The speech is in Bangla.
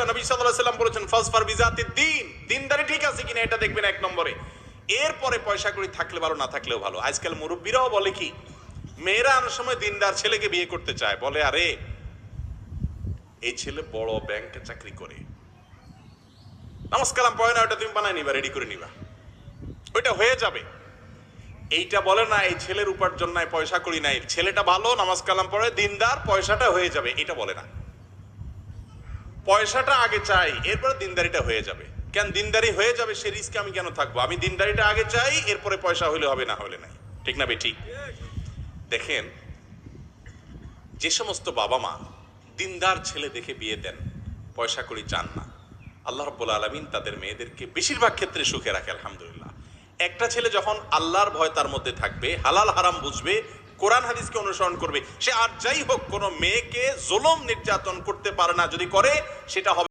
বিষয় নবী সাল্লাল্লাহু আলাইহি ওয়াসাল্লাম বলেছেন ফাসফার বিজাতিদ দ্বীন, দিনদারি ঠিক আছে কিনা এটা দেখবেন এক নম্বরে। এরপরে পয়সা কড়ি থাকলে ভালো, না থাকলেও ভালো। আজকাল মুরব্বীরাও বলে কি, মেয়েরা অনেক সময় দিনদার ছেলেকে বিয়ে করতে চায়, বলে আরে এই ছেলে বড় ব্যাংকে চাকরি করে, নামাজ কালাম পড়ে না, ওটা তুমি বানায় নিবা, রেডি করে নিবা, ওইটা হয়ে যাবে। এইটা বলে না এই ছেলের উপার্জন নাই, পয়সা করি নাই, ছেলেটা ভালো, নামাজ কালাম পড়ে, দিনদার, পয়সাটা হয়ে যাবে, এটা বলে না। পয়সাটা আগে চাই, এরপরে দিনদারিটা হয়ে যাবে। কেন দিনদারি হয়ে যাবে সে রিস্কে আমি কেন থাকবো? আমি দিনদারিটা আগে চাই, এরপরে পয়সা হইলে হবে, না হলে নাই। ঠিক না বেঠিক? দেখেন, যে সমস্ত বাবা মা দিনদার ছেলে দেখে বিয়ে দেন, পয়সা করি চান না, আল্লাহ রাব্বুল আলামিন তাদের মেয়েদেরকে বেশিরভাগ ক্ষেত্রে সুখে রাখে আলহামদুলিল্লাহ। একটা ছেলে যখন আল্লাহর ভয় তার মধ্যে থাকবে, হালাল হারাম বুঝবে, কোরআন হাদিসকে অনুসরণ করবে, সে আর যাই হোক কোনো মেয়েকে জুলুম নির্যাতন করতে পারে না, যদি করে সেটা হবে